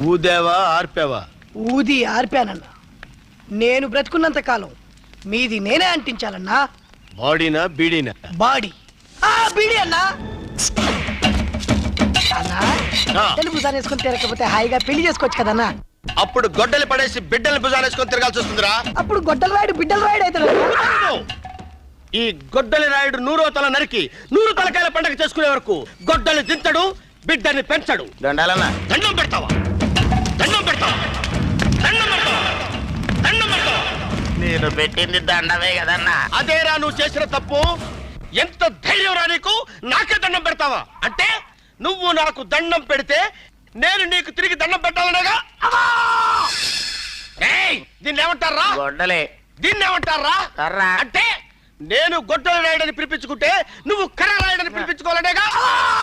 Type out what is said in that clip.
ఊదేవా ఆర్పేవా? ఊది ఆర్పానన్నా. నేను బ్రతుకున్నంత కాలం మీది నేనే అంటించాలన్నా. బాడీనా బీడీనా? బాడీ. బీడీ అన్నా. అన్నా తెలుగు భుజాన్ని వేసుకొని తిరగకపోతే హాయిగా పెళ్లి చేసుకోవచ్చు కదన్నా. అప్పుడు గొడ్డలి పడేసి బిడ్డల్ని భుజాలేసుకొని తిరగాల్సి వస్తుందిరా. అప్పుడు గొడ్డల రాయుడు బిడ్డల రాయుడు అవుతాడు. ఈ గొడ్డలి రాయుడు 100వ తల నరికి 100 తలకాయల పండగ చేసుకునే వరకు గొడ్డలి దించడు, బిడ్డని పెంచడు. దండాలన్నా. దండం పెడతావా? దండం పెడతావా? దండం పెడతావా? దండం పెడతావా? నేను పెట్టింది దండమే కదన్నా. అదేరా నువ్వు చేసిన తప్పు. ఎంత ధైర్యం రా నీకు? నాకే దండం పెడతావా? అంటే నువ్వు నాకు దండం పెడితే నేను నీకు తిరిగి దండం పెట్టాలనేగా? దీన్ని ఏమంటారా? గొడ్డలే. దీన్ని ఏమంటారా? కర్ర. అంటే నేను గొడ్డలి రాయుడని పిలిపించుకుంటే నువ్వు కర్ర రాయుడని పిలిపించుకోవాలనేగా?